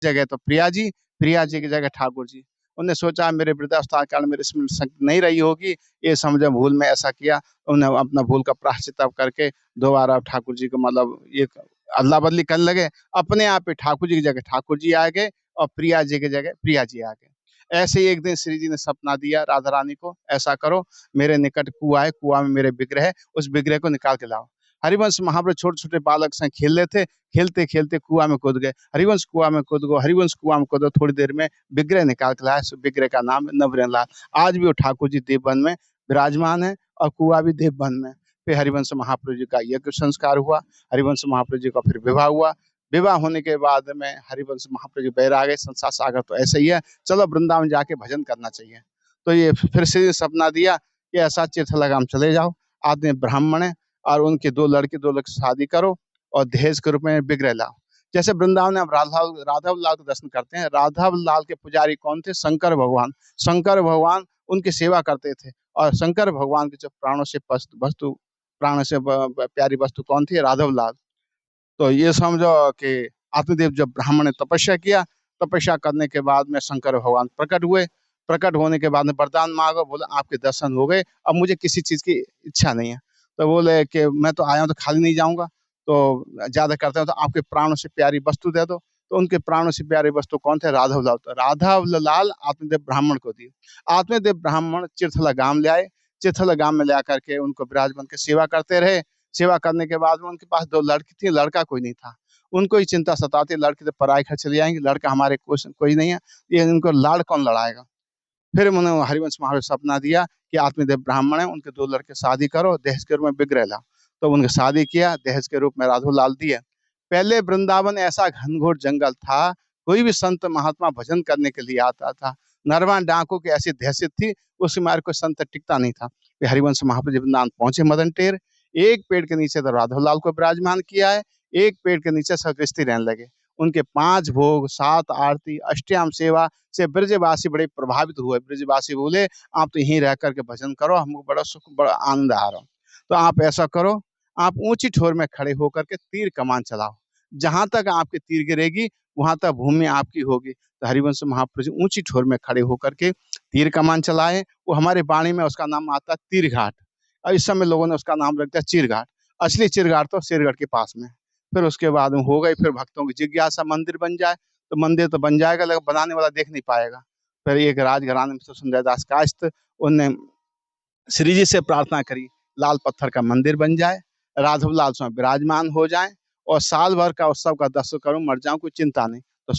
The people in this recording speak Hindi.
जगह तो प्रिया जी की जगह ठाकुर जी। उन्होंने सोचा मेरे वृद्धावस्था के कारण मेरे इसमें शक्ति नहीं रही होगी, ये समझे भूल में ऐसा किया। उन्हें अपना भूल का प्रायश्चित करके दोबारा ठाकुर जी को मतलब ये अदला बदली करने लगे। अपने आप ही ठाकुर जी की जगह ठाकुर जी आ गए और प्रिया जी की जगह प्रिया जी आ गए। ऐसे ही एक दिन श्री जी ने सपना दिया राधा रानी को, ऐसा करो मेरे निकट कुआं है, कुआं में मेरे विग्रह है, उस विग्रह को निकाल के लाओ। हरिवंश महाप्रभु छोटे छोटे बालक से खेल रहे थे, खेलते खेलते कुआं में कूद गए। हरिवंश कुआं में कूद गो, हरिवंश कुआं में कूदो। थोड़ी देर में विग्रह निकाल के लाया, विग्रह का नाम है नवरंग लाल। आज भी वो ठाकुर जी देवबन में विराजमान है और कुआं भी देवबन में। फिर हरिवंश महाप्रभु जी का यज्ञ संस्कार हुआ, हरिवंश महाप्रभु जी का फिर विवाह हुआ। विवाह होने के बाद में हरिवंश महाप्रभु जी बैराग गए, संसार सागर तो ऐसे ही है, चलो वृंदावन जाके भजन करना चाहिए। तो ये फिर से सपना दिया कि ऐसा तीर्थलगाम चले जाओ, आदमी ब्राह्मण है और उनके दो लड़के शादी करो और दहेज के रूप में विग्रह लाओ। जैसे वृंदावन में हम राधा लाल के दर्शन करते हैं, राधा लाल के पुजारी कौन थे? शंकर भगवान। शंकर भगवान उनकी सेवा करते थे और शंकर भगवान के जो प्राणों से वस्तु प्राण से प्यारी वस्तु कौन थी? राधव लाल। तो ये समझो कि आत्मदेव जब ब्राह्मण ने तपस्या किया, तपस्या करने के बाद में शंकर भगवान प्रकट हुए। प्रकट होने के बाद में वरदान मांगो, बोले आपके दर्शन हो गए, अब मुझे किसी चीज की इच्छा नहीं है। तो बोले कि मैं तो आया हूँ तो खाली नहीं जाऊंगा, तो ज्यादा करते हो तो आपके प्राणों से प्यारी वस्तु दे दो। तो उनके प्राणों से प्यारी वस्तु कौन थे? राधव लाल। तो राधव लाल आत्मदेव ब्राह्मण को दिए। आत्मदेव ब्राह्मण तीर्थला गांव ले आए, तीर्थला गांव में ले आकर के उनको विराजमान के सेवा करते रहे। सेवा करने के बाद में उनके पास दो लड़की थी, लड़का कोई नहीं था। उनको ही चिंता सताती, लड़की तो पराई घर चली जाएंगी, लड़का हमारे कोई नहीं है, ये इनको लाड़ कौन लड़ाएगा। फिर उन्होंने हरिवंश महाराज सपना दिया कि आत्मदेव ब्राह्मण है, उनके दो लड़के शादी करो, दहेज के रूप में विग्रह लाओ। तो उनके शादी किया, दहेज के रूप में राधो लाल दिए। पहले वृंदावन ऐसा घनघोर जंगल था, कोई भी संत महात्मा भजन करने के लिए आता था, नरवा डाकू की ऐसी दहशत थी, उस मार्ग कोई संत टिकता नहीं था। हरिवंश महाप्रभु जी वृंदावन पहुंचे मदन टेर, एक पेड़ के नीचे तो राधो लाल को विराजमान किया है, एक पेड़ के नीचे सब गृहस्थी रहने लगे। उनके 5 भोग, 7 आरती, अष्टयाम सेवा से ब्रजवासी बड़े प्रभावित हुए। ब्रजवासी बोले आप तो यहीं रह करके भजन करो, हमको बड़ा सुख बड़ा आनंद आ रहा। तो आप ऐसा करो, आप ऊंची ठोर में खड़े होकर के तीर कमान चलाओ, जहां तक आपकी तीर गिरेगी वहां तक भूमि आपकी होगी। तो हरिवंश महाप्रभु जी ऊंची ठोर में खड़े होकर के तीर कमान चलाए। वो हमारे वाणी में उसका नाम आता है तीर घाट, और इस समय लोगों ने उसका नाम रख दिया चिरघाट। असली चिरघाट तो शेरगढ़ के पास में। फिर उसके बाद में हो गई, फिर भक्तों की जिज्ञासा मंदिर बन जाए, तो मंदिर तो बन जाएगा लेकिन बनाने वाला देख नहीं पाएगा। फिर एक राजघराने में सुंदर दास कायस्थ, उनने श्री जी से प्रार्थना करी लाल पत्थर का मंदिर बन जाए, राघव लाल स्वामी विराजमान हो जाए और साल भर का उत्सव का दर्शन करूं, मर जाऊं कोई चिंता नहीं। तो